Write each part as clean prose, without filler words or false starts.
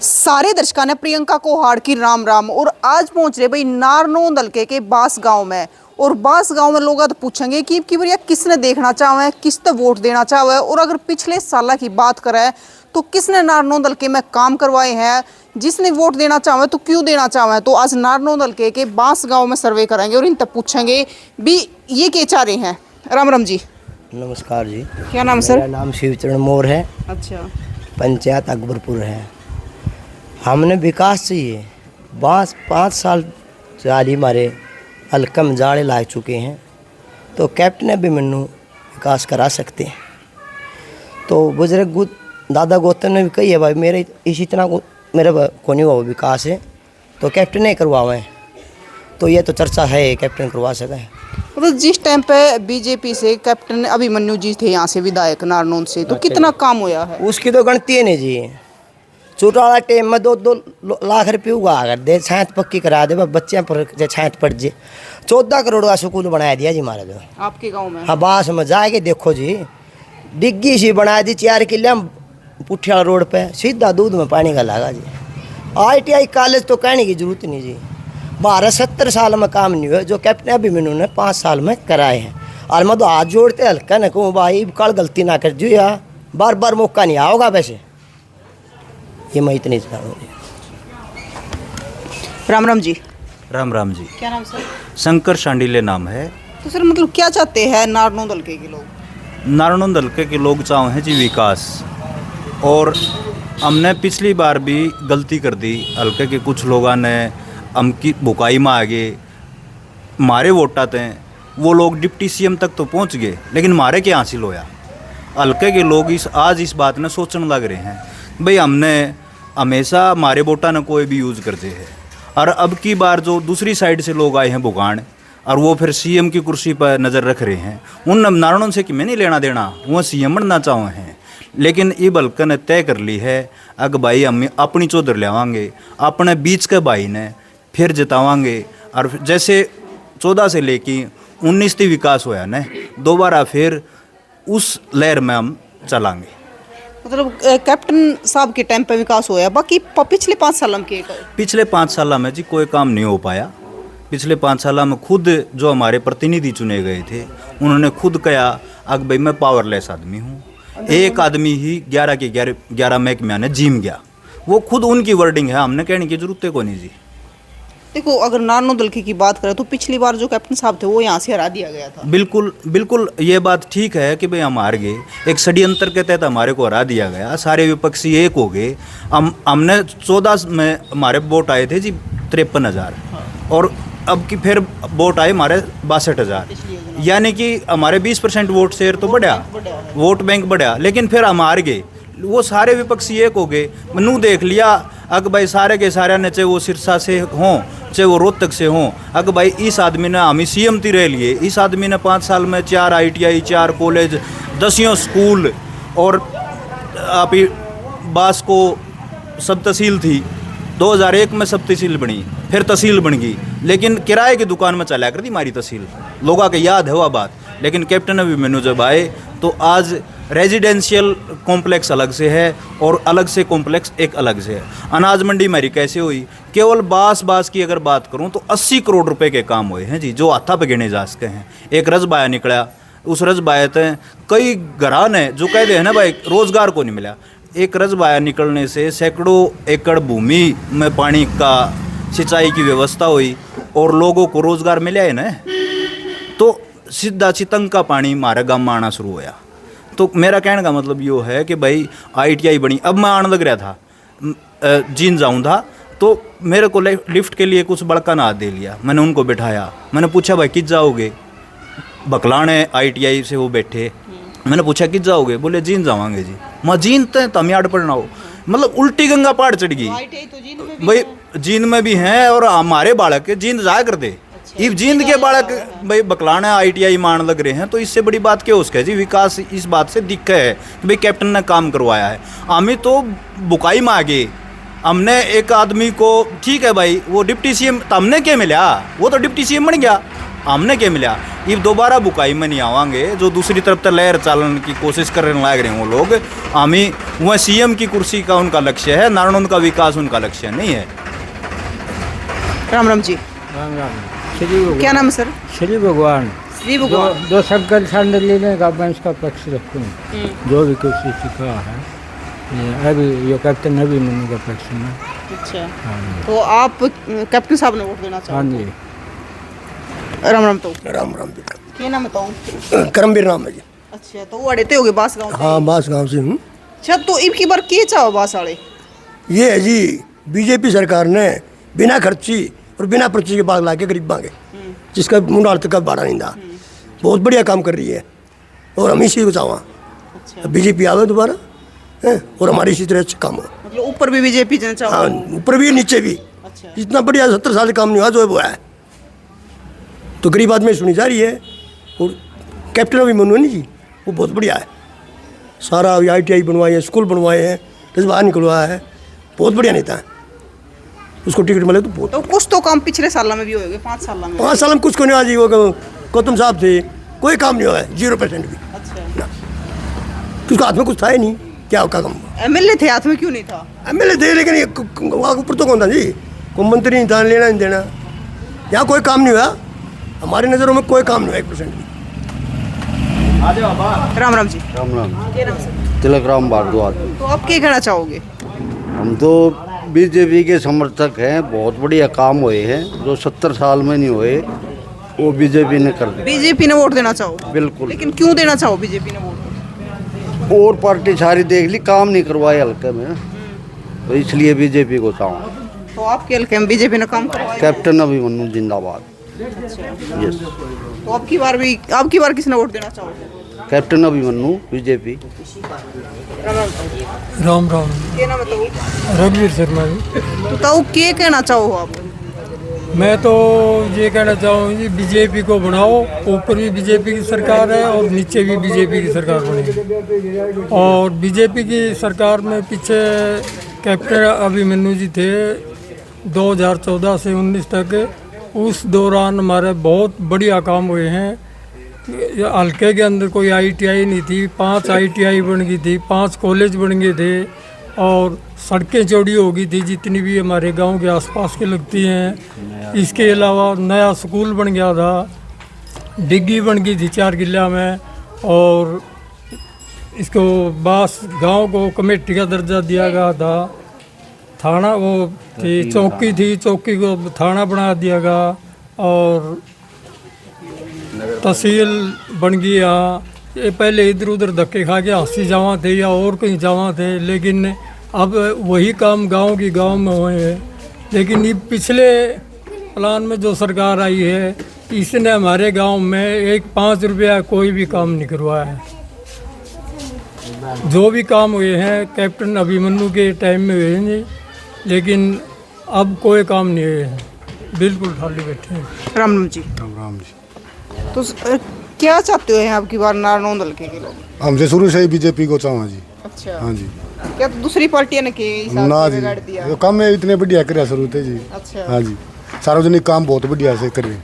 सारे दर्शकों ने प्रियंका को हाड़ की राम राम। और आज पहुंच रहे भाई नारनौंद हल्के के बास गांव में। और बास गांव में लोग तो पूछेंगे कि भैया किसने देखना चाहे, किस तो वोट देना चाहे। और अगर पिछले साल की बात करें तो किसने नारनौंद हल्के में काम करवाए हैं, जिसने वोट देना चाहे तो क्यों देना चाहे। तो आज नारनौंद हल्के के बास गाँव में सर्वे करेंगे और इन तब पूछेंगे भी ये क्या चाह रहे हैं। राम राम जी। नमस्कार जी। क्या नाम सर? मेरा नाम शिवचरण मोर है। अच्छा। पंचायत अकबरपुर है। हमने विकास चाहिए। 5 साल से हाल ही हमारे हल्का में जाड़े ला चुके हैं, तो कैप्टन भी मैनू विकास करा सकते हैं। तो बुजुर्ग दादा गौतम ने भी कही है भाई मेरे इतना मेरे को नहीं हुआ विकास है, तो कैप्टन ने करवावे। तो ये तो चर्चा है कैप्टन करवा सके। मतलब जिस टाइम पे बीजेपी से कैप्टन अभिमन्यु जी थे यहाँ से विधायक नारनौंद से, तो कितना काम होया है उसकी तो गणती है नहीं जी। चौटाला टाइम में 2 लाख रुपये उगा कर दे, छाँत पक्की करा दे, बच्चे पर छाँत पड़ जाए। 14 करोड़ का स्कूल बना दिया जी हमारे तो आपके गांव में। हाँ बास में जाके देखो जी, डिग्गी सी बना दी 4 किले पुठिया रोड पे, सीधा दूध में पानी का लगा जी। ITI कॉलेज तो कहने की जरूरत नहीं जी। 70 साल में काम नहीं हुआ जो कैप्टन अभिमन्यु ने 5 साल में कराए हैं। और मैं तो हाथ जोड़ते हल्का न कहूँ भाई कल गलती ना कर जो या बार बार मौका नहीं आओगा। वैसे ये मैं इतनी जानूँगी। राम राम जी। राम राम जी। क्या नाम सर? शंकर शांडिल्य नाम है। तो सर मतलब क्या चाहते हैं नारनौंद हल्के के लोग? नारनौंद हल्के के लोग चाहे हैं जी विकास। और हमने पिछली बार भी गलती कर दी। हल्के के कुछ लोगों ने हमकी बुकाई में आगे मारे वोट आते हैं, वो लोग डिप्टी CM तक तो पहुंच गए, लेकिन मारे क्या हासिल होया। हल्के के लोग आज इस बात ने सोचने लग रहे हैं भाई हमने हमेशा मारे वोटा ने कोई भी यूज़ करते हैं। और अब की बार जो दूसरी साइड से लोग आए हैं बुगान, और वो फिर CM की कुर्सी पर नज़र रख रहे हैं, उन नारनौंद से कि मैं नहीं लेना देना, वो CM बनना चाहे हैं। लेकिन ये हल्के ने तय कर ली है अग भाई हम अपनी चौधर ले आवांगे, अपने बीच के भाई ने फिर जितावांगे। और जैसे 14 से लेके 19 तक विकास होया न, दोबारा फिर उस लहर में हम चलांगे। मतलब कैप्टन साहब के टाइम पे विकास होया, बाकी पिछले 5 साल में पिछले 5 साल में जी कोई काम नहीं हो पाया। पिछले 5 साल में खुद जो हमारे प्रतिनिधि चुने गए थे उन्होंने खुद कहा अग भाई मैं पावरलेस आदमी हूँ। एक आदमी ही 11 के 11 महकमे ने जीम गया। वो खुद उनकी वर्डिंग है, हमने कहने की जरूरत है को नहीं जी। देखो अगर नारनौंद हल्के की बात करें तो पिछली बार जो कैप्टन साहब थे वो यहाँ से हरा दिया गया था। बिल्कुल बिल्कुल ये बात ठीक है कि भाई हम हार गए, एक षड्यंत्र के तहत हमारे को हरा दिया गया। सारे विपक्षी एक हो गए। हमने 14 में हमारे वोट आए थे जी 53,000। और अब की फिर वोट आए हमारे 62,000, यानी कि हमारे 20% वोट शेयर तो बढ़ा, वोट बैंक बढ़ा। लेकिन फिर हम हार गए, वो सारे विपक्षी एक हो गए। मनु देख लिया अग भाई सारे के सारे ने, चाहे वो सिरसा से हों चाहे वो रोहतक से हों, अग भाई इस आदमी ने हमें CM ती रह लिए। इस आदमी ने 5 साल में 4 ITI 4 कॉलेज 10 स्कूल, और आप बास को सब तहसील थी 2001 में सब तहसील बनी, फिर तहसील बन गई। लेकिन किराए की दुकान में चला कर दी हमारी तहसील, लोगों को याद है वह बात। लेकिन कैप्टन अभिमन्यु जब आए तो आज रेजिडेंशियल कॉम्प्लेक्स अलग से है और अलग से कॉम्प्लेक्स एक अलग से है। अनाज मंडी हमारी कैसे हुई? केवल बास की अगर बात करूं तो 80 करोड़ रुपए के काम हुए हैं जी, जो हाथा पे गिने जा सकते हैं। एक रजबाया निकला, उस रजबाया ते कई घरान है जो कहते हैं ना भाई रोजगार को नहीं मिला। एक रजबाया निकलने से सैकड़ों एकड़ भूमि में पानी का सिंचाई की व्यवस्था हुई और लोगों को रोजगार मिला है ना। तो सीधा चितंग का पानी हमारे गाँव में आना शुरू हुआ। तो मेरा कहने का मतलब ये है कि भाई ITI बनी। अब मैं आने लग रहा था, जीन जाऊँ था, तो मेरे को लिफ्ट के लिए कुछ बड़का ना दे लिया। मैंने उनको बिठाया, मैंने पूछा भाई किस जाओगे? बकलाने ITI से वो बैठे। मैंने पूछा किस जाओगे? बोले जीन जावांगे जी। मैं जीन तम याद पढ़ना हो, मतलब उल्टी गंगा पहाड़ चढ़ गई भाई। जींद में भी हैं और हमारे बालक जींद जाया करते। इब जींद के बालक भाई बकलाना ITI मान लग रहे हैं, तो इससे बड़ी बात क्या उसका जी? विकास इस बात से दिक्कत है कि भाई कैप्टन ने काम करवाया है। हमें तो बुकाई में आ गए। हमने एक आदमी को, ठीक है भाई वो डिप्टी CM, तो हमने क्या मिला? वो तो डिप्टी CM बन गया। हमने क्या मिला। ये दोबारा बुकाई में नहीं आवांगे जो दूसरी तरफ तक लहर चालन की कोशिश करने लग रहे हैं वो लोग। हमें वह सीएम की कुर्सी का उनका लक्ष्य है, नारायण का विकास उनका लक्ष्य नहीं है। राम राम जी, राम राम। श्री भगवान। क्या नाम है सर? श्री भगवान। श्री भगवान। जो शंकर सांड लेने का मैं इसका पक्ष रखूँ, जो भी कुछ सिखा है ये अभी ये कैप्टन अभिमन्यु का पक्ष में। अच्छा, हाँ तो आप कैप्टन साहब ने वोट देना हाँ चाहते जी। हैं? राम राम। तो राम राम क्या नाम बताऊँ? करमवीर नाम है जी। अच्छा, तो वो अड़ेते होगे बास गाँव से? हाँ बास गांव से हूँ। अच्छा, तो इनकी बार के चाहो बास आड़े? ये है जी बीजेपी सरकार ने बिना खर्ची और बिना पर्ची के बाद ला के गरीब मांगे, जिसका मुंडा तक का भाड़ा नहीं था। बहुत बढ़िया काम कर रही है और हम इसी को चाहवा। अच्छा, बीजेपी आवे दोबारा हैं, और हमारी इसी तरह से काम हो। मतलब ऊपर भी बीजेपी जन चाहो? हाँ, ऊपर भी नीचे भी। अच्छा, इतना बढ़िया 70 साल से काम नहीं हुआ जो है वो है, तो गरीब आदमी सुनी जा रही है। और कैप्टन अभिमन्यु नहीं जी, वो बहुत बढ़िया है। सारा ITI बनवाए हैं, स्कूल बनवाए हैं, बाहर निकलवाया है, बहुत बढ़िया नेता है। उसको टिकट मिले तो बहुत। तो कुछ तो काम पिछले साल में भी होगे, 5 साल में? 5 साल में कुछ को नहीं हुआ जी। वो गौतम साहब थे, कोई काम नहीं हुआ है, 0% भी। अच्छा, उसके हाथ में कुछ था ही नहीं, क्या का काम। MLA थे, हाथ में क्यों नहीं था? MLA थे लेकिन वहाँ ऊपर तो कौन था जी, कोई मंत्री नहीं था, लेना नहीं देना। यहाँ कोई काम नहीं हुआ, हमारी नज़रों में कोई काम नहीं हुआ 1% भी। राम राम जी। राम राम। क्या नाम सर? तिलक राम भारद्वाज। तो आप क्या कहना चाहोगे? हम तो बीजेपी के समर्थक हैं। बहुत बढ़िया काम हुए हैं जो 70 साल में नहीं हुए, वो बीजेपी ने कर दिया। बीजेपी ने वोट देना चाहो? बिल्कुल। लेकिन क्यों देना चाहो बीजेपी ने वोट? और पार्टी सारी देख ली, काम नहीं करवाए हल्के में, तो इसलिए बीजेपी को चाहूँ। तो आपके हल्के में बीजेपी ने काम करवाया? कैप्टन अभिमन्यु जिंदाबाद। यस, तो आपकी बार किसने वोट देना चाहोगे? Captain Abhimanyu BJP. राम राम। क्या नाम है तो? रघुवीर शर्मा जी। तो ताऊ क्या कहना चाहो आप? मैं तो ये कहना चाहूँ जी, बीजेपी को बनाओ। ऊपर भी बीजेपी की सरकार है और नीचे भी बीजेपी की सरकार बनेगी। और बीजेपी की सरकार में पीछे कैप्टन अभिमन्यु जी थे 2014 से 19 तक। उस दौरान हमारे बहुत बढ़िया काम हुए हैं। हल्के के अंदर कोई ITI नहीं थी, 5 ITI बन गई थी, 5 कॉलेज बन गए थे, और सड़कें चौड़ी हो गई थी जितनी भी हमारे गांव के आसपास के लगती हैं। इसके अलावा नया स्कूल बन गया था, डिग्गी बन गई थी 4 किला में, और इसको बास गांव को कमेटी का दर्जा दिया गया था। थाना वो थी, चौकी थी, चौकी को थाना बना दिया गया, और तहसील बन गई यहाँ। ये पहले इधर उधर धक्के खा के हंसी जावा थे या और कहीं जावा थे, लेकिन अब वही काम गांव की गांव में हुए हैं। लेकिन ये पिछले प्लान में जो सरकार आई है, इसने हमारे गांव में 5 रुपया कोई भी काम नहीं करवाया है। जो भी काम हुए हैं कैप्टन अभिमन्यु के टाइम में हुए हैं, लेकिन अब कोई काम नहीं हुए हैं, बिल्कुल खाली बैठे हैं। राम राम जी। राम राम जी। तो क्या चाहते हो यहाँ आपकी बार नारायण हल्के के लोग? हमसे शुरू से ही बीजेपी को चाहूँ जी। अच्छा, हाँ जी। क्या तो दूसरी पार्टियां ने के हिसाब ना से जी, बिगाड़ दिया? जो काम है इतने बढ़िया कर शुरू थे जी। अच्छा, हाँ जी, सार्वजनिक काम बहुत बढ़िया से कर रहे हैं।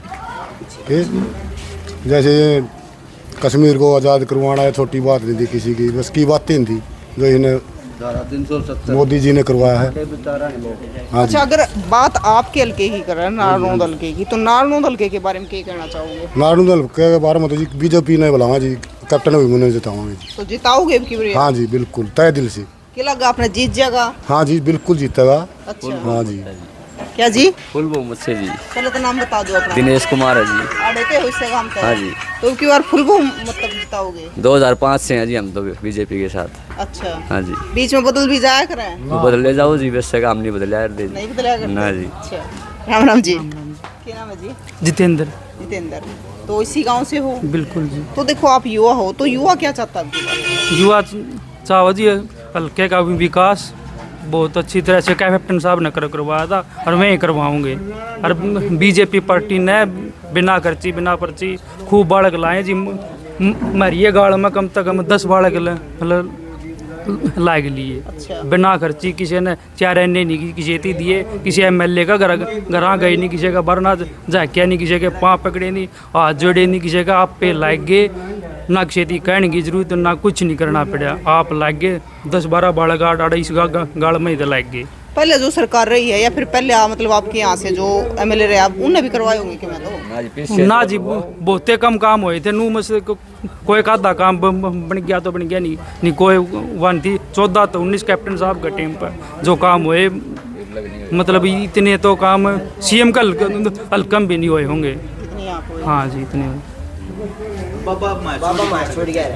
जैसे ये कश्मीर को आज़ाद करवाना है, छोटी बात नहीं थी किसी की, बस की बातें नहीं थी जो इन्हें 370 मोदी जी ने करवाया है। हाँ जी। अच्छा, अगर बात आपके हल्के की करें नारायण हल्के की, तो नारायण हल्के के बारे में क्या कहना चाहोगे? नारायण दल के बारे में तो जी बीजेपी ने बुलावा जी, कैप्टन अभिमन्यु जितावांगे जी। तो जिताओगे अब की बार? हाँ जी, बिल्कुल तय दिल से। क्या लगा आपने जीत जाएगा? हाँ जी, बिल्कुल जीतेगा। अच्छा, हाँ जी। क्या जी? फुल बहुमत से जी। पहले तो नाम बता दो अपना। दिनेश कुमार है जी। आड़ेते हो इससे काम हाँ जी। तो अब की बार फुल मतलब जिताओगे? 2005 से हैं जी हम तो बीजेपी के साथ। अच्छा, हाँ जी। बीच में बदल भी जाया करें? वो बदल ले जाओ जी, वैसे काम नहीं बदल यार दे। नहीं बदला करते? ना जी। अच्छा, राम राम जी। क्या नाम है जी? जितेंद्र। जितेंद्र। तो इसी गांव से हो? बिल्कुल जी। तो देखो आप युवा हो, तो युवा क्या चाहता है आपकी बार? युवा चाहो जी हल्के का भी विकास बहुत अच्छी तरह से कैप्टन साहब ने करवाया था, और मैं ही करवाऊँगे। और बीजेपी पार्टी ने बिना खर्ची बिना पर्ची खूब बाढ़ लाए जी। मरिए गाड़ में कम से कम 10 बाढ़ मतलब लाग लिए अच्छा। बिना खर्ची किसी ने चार एने नहीं किसी ती दिए, किसी एमएलए का घर गए नहीं, किसी का बरना झाकिया नहीं, किसी के पाँव पकड़े नहीं, हाथ जोड़े नहीं, किसी का आप पे लाग गए, ना किसी की कहने की जरूरत ना कुछ नहीं करना पड़ा, आप लाग गए 10-12 बाड़ गाड़ आड़ा इस गाड़ में इधर लाग गए। पहले जो सरकार रही है या फिर पहले मतलब आपके यहाँ से जो एमएलए रहे आप उनने भी करवाए होंगे कि मैं तो ना जी बहुते कम काम हुए थे, नू में से कोई आधा काम बन गया तो बन गया, नहीं कोई वन थी 14 तो 19 कैप्टन साहब का टीम पर जो काम हुए, मतलब इतने तो काम सीएम का हल्कम भी नहीं हुए होंगे। हाँ जी इतने।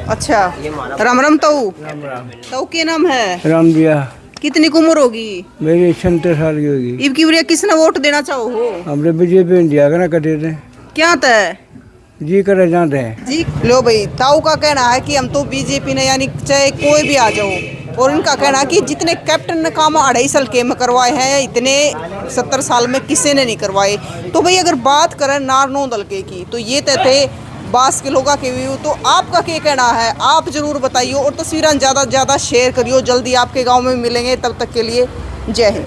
अच्छा राम राम ताऊ के नाम है? राम दिया। कितनी की उम्र होगी? मेरी 36 साल की होगी। इब की वजह किसने वोट देना चाहो हो? हमने बीजेपी में दिया ना कटे थे। क्या तय जी करे जाते हैं जी। लो भाई ताऊ का कहना है कि हम तो बीजेपी ने यानी चाहे कोई भी आ जाओ, और इनका कहना है कि जितने कैप्टन ने काम 2.5 साल के में करवाए हैं इतने 70 साल में किसी ने नहीं करवाए। तो भाई अगर बात करें नारनौंद हल्के की तो ये तय थे बास के लोगों के व्यू। तो आपका क्या कहना है आप जरूर बताइए, और तस्वीरें ज़्यादा से ज़्यादा शेयर करियो। जल्दी आपके गांव में मिलेंगे, तब तक के लिए जय हिंद।